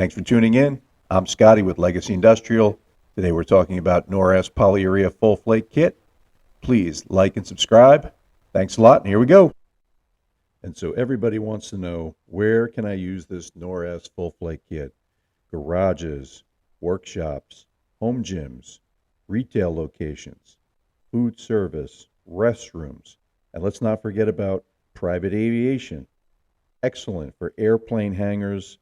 Thanks for tuning in. I'm Scotty with Legacy Industrial. Today we're talking about NohrS Polyurea Full Flake Kit. Please like and subscribe. Thanks a lot, and here we go. And so everybody wants to know, where can I use this NohrS Full Flake Kit? Garages, workshops, home gyms, retail locations, food service, restrooms, and let's not forget about private aviation. Excellent for airplane hangars,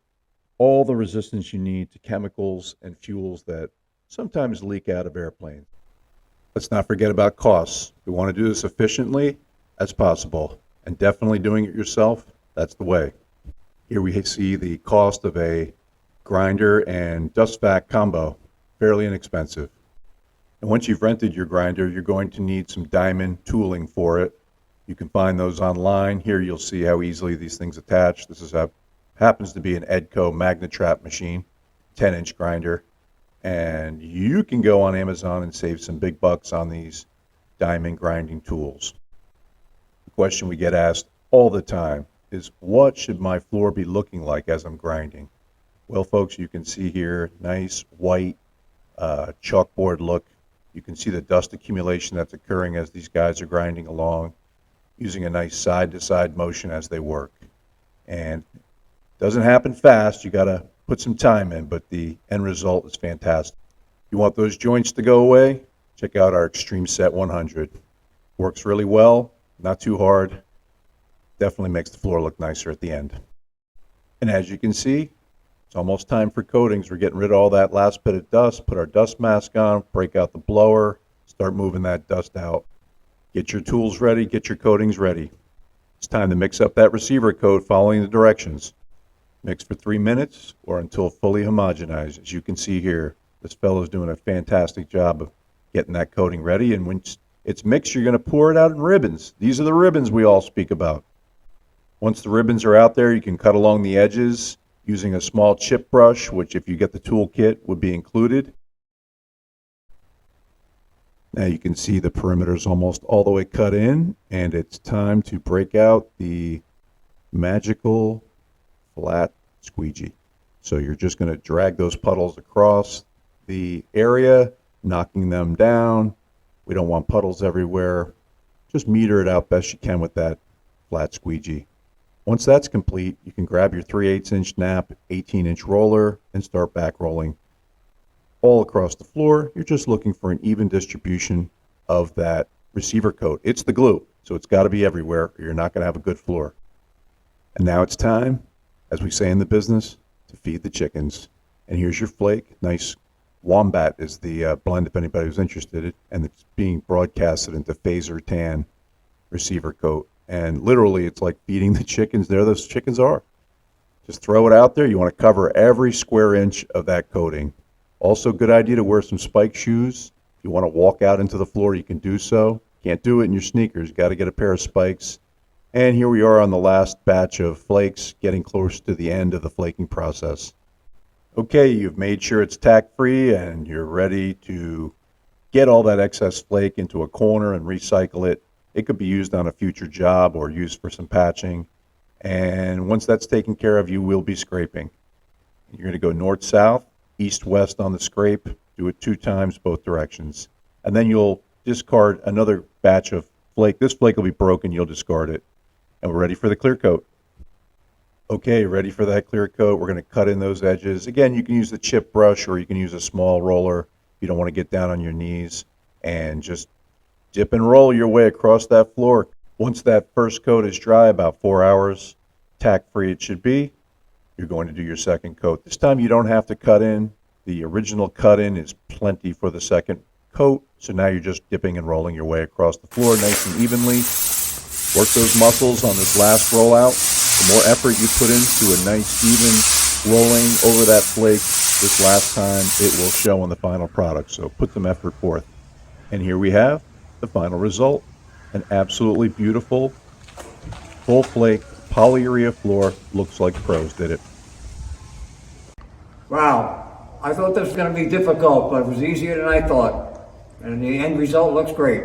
all the resistance you need to chemicals and fuels that sometimes leak out of airplanes. Let's not forget about costs. We want to do this efficiently as possible, and definitely doing it yourself, that's the way. Here we see the cost of a grinder and dust vac combo, fairly inexpensive. And once you've rented your grinder, you're going to need some diamond tooling for it. You can find those online. Here you'll see how easily these things attach. This happens to be an Edco Magnetrap machine, 10-inch grinder. And you can go on Amazon and save some big bucks on these diamond grinding tools. The question we get asked all the time is, what should my floor be looking like as I'm grinding? Well, folks, you can see here, nice white chalkboard look. You can see the dust accumulation that's occurring as these guys are grinding along, using a nice side-to-side motion as they work. And it doesn't happen fast. You got to put some time in, but the end result is fantastic. If you want those joints to go away, check out our Extreme Set 100. Works really well, not too hard. Definitely makes the floor look nicer at the end. And as you can see, it's almost time for coatings. We're getting rid of all that last bit of dust, put our dust mask on, break out the blower, start moving that dust out. Get your tools ready, get your coatings ready. It's time to mix up that receiver coat following the directions. Mix for 3 minutes or until fully homogenized. As you can see here, this fellow's doing a fantastic job of getting that coating ready. And when it's mixed, you're going to pour it out in ribbons. These are the ribbons we all speak about. Once the ribbons are out there, you can cut along the edges using a small chip brush, which if you get the tool kit would be included. Now you can see the perimeter's almost all the way cut in, and it's time to break out the magical flat squeegee. So you're just going to drag those puddles across the area, knocking them down. We don't want puddles everywhere. Just meter it out best you can with that flat squeegee. Once that's complete, you can grab your 3/8-inch nap, 18-inch roller, and start back rolling all across the floor. You're just looking for an even distribution of that receiver coat. It's the glue, so it's got to be everywhere, or you're not going to have a good floor. And now it's time, as we say in the business, to feed the chickens. And here's your flake. Nice wombat is the blend, if anybody was interested, and it's being broadcasted into phaser tan receiver coat. And literally, it's like feeding the chickens. There those chickens are. Just throw it out there. You want to cover every square inch of that coating. Also, good idea to wear some spike shoes. If you want to walk out into the floor, you can do so. Can't do it in your sneakers. Got to get a pair of spikes. And here we are on the last batch of flakes, getting close to the end of the flaking process. Okay, you've made sure it's tack-free, and you're ready to get all that excess flake into a corner and recycle it. It could be used on a future job or used for some patching. And once that's taken care of, you will be scraping. You're going to go north-south, east-west on the scrape. Do it 2 times, both directions. And then you'll discard another batch of flake. This flake will be broken. You'll discard it. And we're ready for the clear coat. Okay, ready for that clear coat. We're going to cut in those edges. Again, you can use the chip brush, or you can use a small roller if you don't want to get down on your knees, and just dip and roll your way across that floor. Once that first coat is dry, about 4 hours, tack-free it should be, you're going to do your second coat. This time you don't have to cut in. The original cut-in is plenty for the second coat, so now you're just dipping and rolling your way across the floor nice and evenly. Work those muscles on this last rollout. The more effort you put into a nice, even rolling over that flake this last time, it will show on the final product, so put some effort forth. And here we have the final result. An absolutely beautiful full flake polyurea floor. Looks like pros did it. Wow, I thought this was going to be difficult, but it was easier than I thought. And the end result looks great.